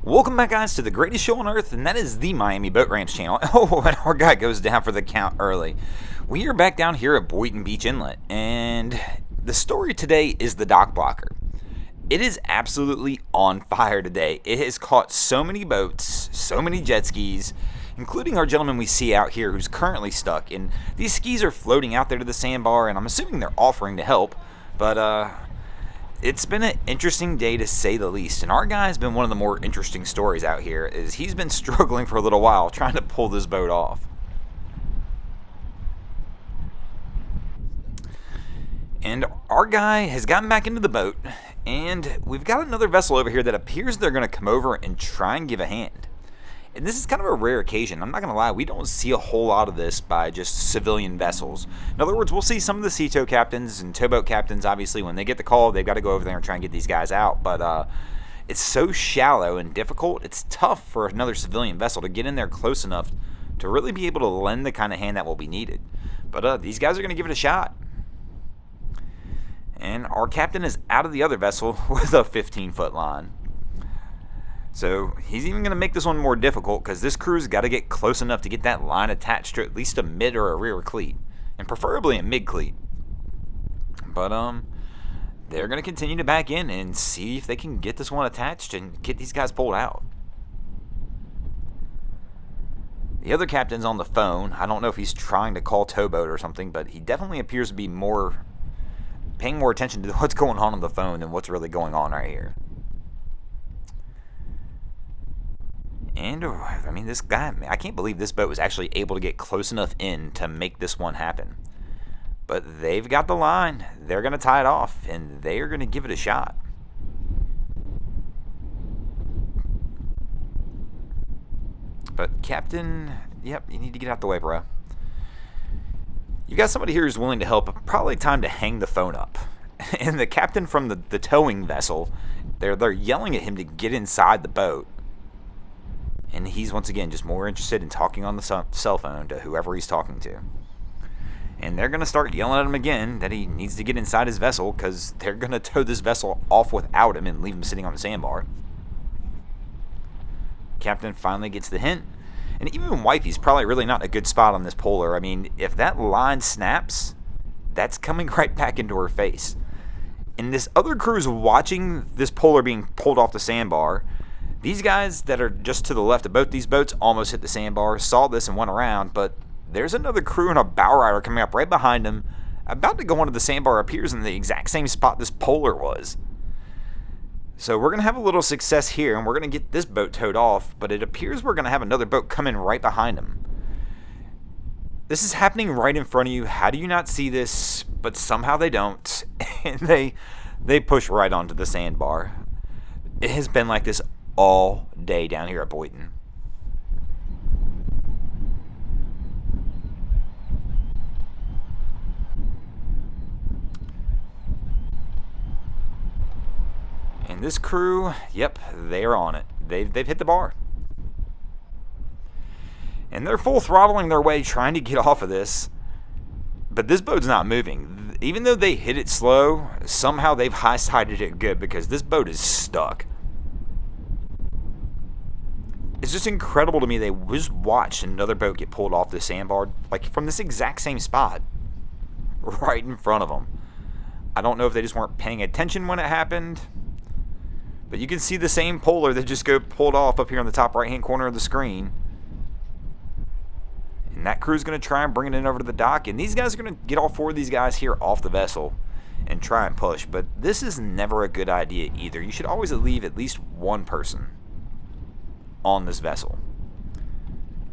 Welcome back, guys, to the greatest show on earth, and that is the Miami Boat Ramps channel. Oh, and our guy goes down for the count early. We are back down here at Boynton Beach Inlet, and the story today is the dock blocker. It is absolutely on fire today. It has caught so many boats, so many jet skis, including our gentleman we see out here who's currently stuck. And these skis are floating out there to the sandbar, and I'm assuming they're offering to help, but it's been an interesting day to say the least, and our guy has been one of the more interesting stories out here. Is he's been struggling for a little while trying to pull this boat off. And our guy has gotten back into the boat, and we've got another vessel over here that appears they're going to come over and try and give a hand. And this is kind of a rare occasion. I'm not going to lie, we don't see a whole lot of this by just civilian vessels. In other words, we'll see some of the sea tow captains and towboat captains, obviously, when they get the call, they've got to go over there and try and get these guys out. But it's so shallow and difficult, it's tough for another civilian vessel to get in there close enough to really be able to lend the kind of hand that will be needed. But these guys are going to give it a shot. And our captain is out of the other vessel with a 15-foot line. So he's even going to make this one more difficult because this crew's got to get close enough to get that line attached to at least a mid or a rear cleat, and preferably a mid cleat. But they're going to continue to back in and see if they can get this one attached and get these guys pulled out. The other captain's on the phone. I don't know if he's trying to call towboat or something, but he definitely appears to be paying more attention to what's going on the phone than what's really going on right here. And, I mean, this guy, I can't believe this boat was actually able to get close enough in to make this one happen. But they've got the line. They're going to tie it off, and they are going to give it a shot. But, Captain, yep, you need to get out the way, bro. You've got somebody here who's willing to help. Probably time to hang the phone up. And the captain from the towing vessel, they're yelling at him to get inside the boat. And he's, once again, just more interested in talking on the cell phone to whoever he's talking to. And they're going to start yelling at him again that he needs to get inside his vessel because they're going to tow this vessel off without him and leave him sitting on the sandbar. Captain finally gets the hint. And even Wifey's probably really not in a good spot on this polar. I mean, if that line snaps, that's coming right back into her face. And this other crew's watching this polar being pulled off the sandbar. These guys that are just to the left of both these boats almost hit the sandbar, saw this and went around, but there's another crew and a bow rider coming up right behind them, about to go onto the sandbar, appears in the exact same spot this polar was. So we're going to have a little success here, and we're going to get this boat towed off, but it appears we're going to have another boat coming right behind them. This is happening right in front of you. How do you not see this? But somehow they don't, and they push right onto the sandbar. It has been like this all day down here at Boynton. And this crew, yep, they're on it. They've hit the bar. And they're full throttling their way trying to get off of this. But this boat's not moving. Even though they hit it slow, somehow they've high-sided it good because this boat is stuck. It's just incredible to me. They just watched another boat get pulled off the sandbar, like from this exact same spot, right in front of them. I don't know if they just weren't paying attention when it happened, but you can see the same polar that just got pulled off up here on the top right-hand corner of the screen. And that crew's going to try and bring it in over to the dock, and these guys are going to get all four of these guys here off the vessel and try and push. But this is never a good idea either. You should always leave at least one person on this vessel.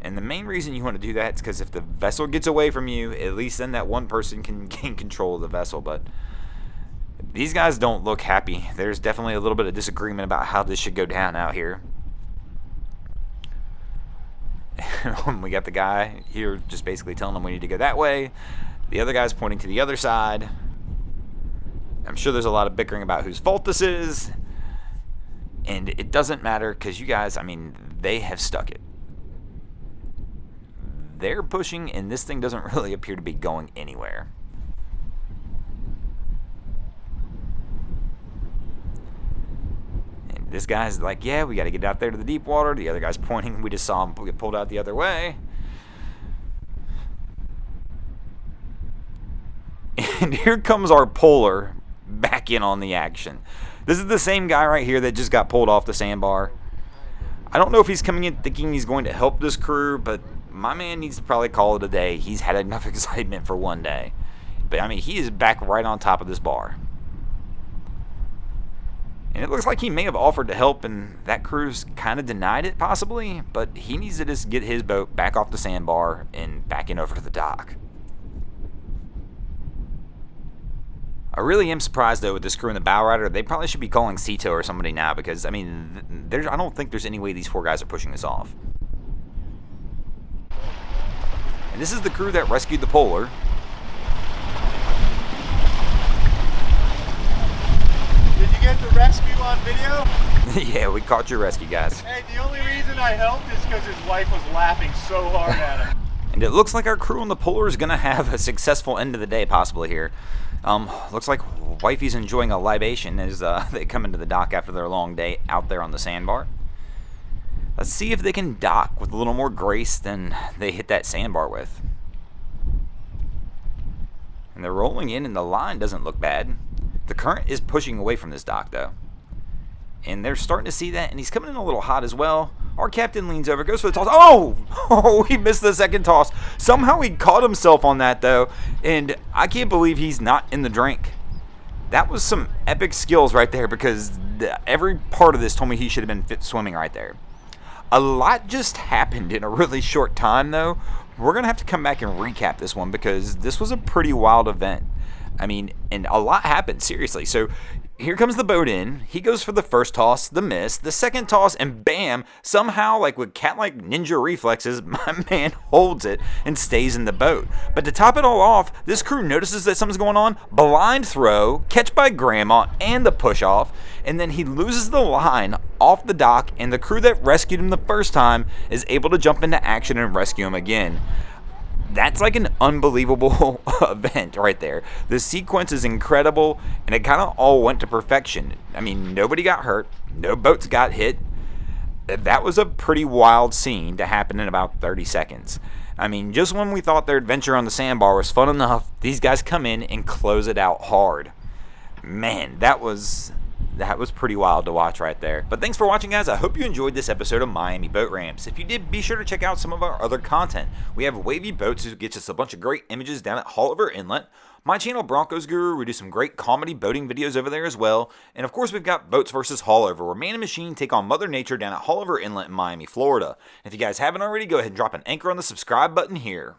And the main reason you want to do that is because if the vessel gets away from you, at least then that one person can gain control of the vessel. But these guys don't look happy. There's definitely a little bit of disagreement about how this should go down out here. We got the guy here just basically telling them we need to go that way. The other guy's pointing to the other side. I'm sure there's a lot of bickering about whose fault this is. And it doesn't matter because you guys, I mean, they have stuck it. They're pushing, and this thing doesn't really appear to be going anywhere. this guy's like, yeah, we got to get out there to the deep water. The other guy's pointing. We just saw him get pulled out the other way. And here comes our polar back in on the action. This is the same guy right here that just got pulled off the sandbar. I don't know if he's coming in thinking he's going to help this crew, but my man needs to probably call it a day. He's had enough excitement for one day. But, I mean, he is back right on top of this bar. And it looks like he may have offered to help, and that crew's kind of denied it, possibly. But he needs to just get his boat back off the sandbar and back in over to the dock. I really am surprised, though, with this crew in the bow rider. They probably should be calling Cito or somebody now because, I mean, I don't think there's any way these 4 guys are pushing this off. And this is the crew that rescued the polar. Did you get the rescue on video? Yeah, we caught your rescue, guys. Hey, the only reason I helped is because his wife was laughing so hard at him. And it looks like our crew on the polar is going to have a successful end of the day, possibly here. Looks like Wifey's enjoying a libation as they come into the dock after their long day out there on the sandbar. Let's see if they can dock with a little more grace than they hit that sandbar with. And they're rolling in, and the line doesn't look bad. The current is pushing away from this dock, though. And they're starting to see that, and he's coming in a little hot as well. Our captain leans over, goes for the toss. Oh, he missed the second toss. Somehow he caught himself on that, though, and I can't believe he's not in the drink. That was some epic skills right there because every part of this told me he should have been swimming right there. A lot just happened in a really short time, though. We're going to have to come back and recap this one because this was a pretty wild event. I mean, and a lot happened, seriously. So here comes the boat in. He goes for the first toss, the miss, the second toss, and bam, somehow, like with cat-like ninja reflexes, my man holds it and stays in the boat. But to top it all off, this crew notices that something's going on, blind throw, catch by grandma, and the push-off, and then he loses the line off the dock, and the crew that rescued him the first time is able to jump into action and rescue him again. That's like an unbelievable event right there. The sequence is incredible, and it kind of all went to perfection. I mean, nobody got hurt. No boats got hit. That was a pretty wild scene to happen in about 30 seconds. I mean, just when we thought their adventure on the sandbar was fun enough, these guys come in and close it out hard. Man, that was pretty wild to watch right there. But thanks for watching, guys. I hope you enjoyed this episode of Miami Boat Ramps. If you did, be sure to check out some of our other content. We have Wavy Boats, who gets us a bunch of great images down at Haulover Inlet. My channel, Broncos Guru, we do some great comedy boating videos over there as well. And of course, we've got Boats vs. Haulover, where man and machine take on Mother Nature down at Haulover Inlet in Miami, Florida. If you guys haven't already, go ahead and drop an anchor on the subscribe button here.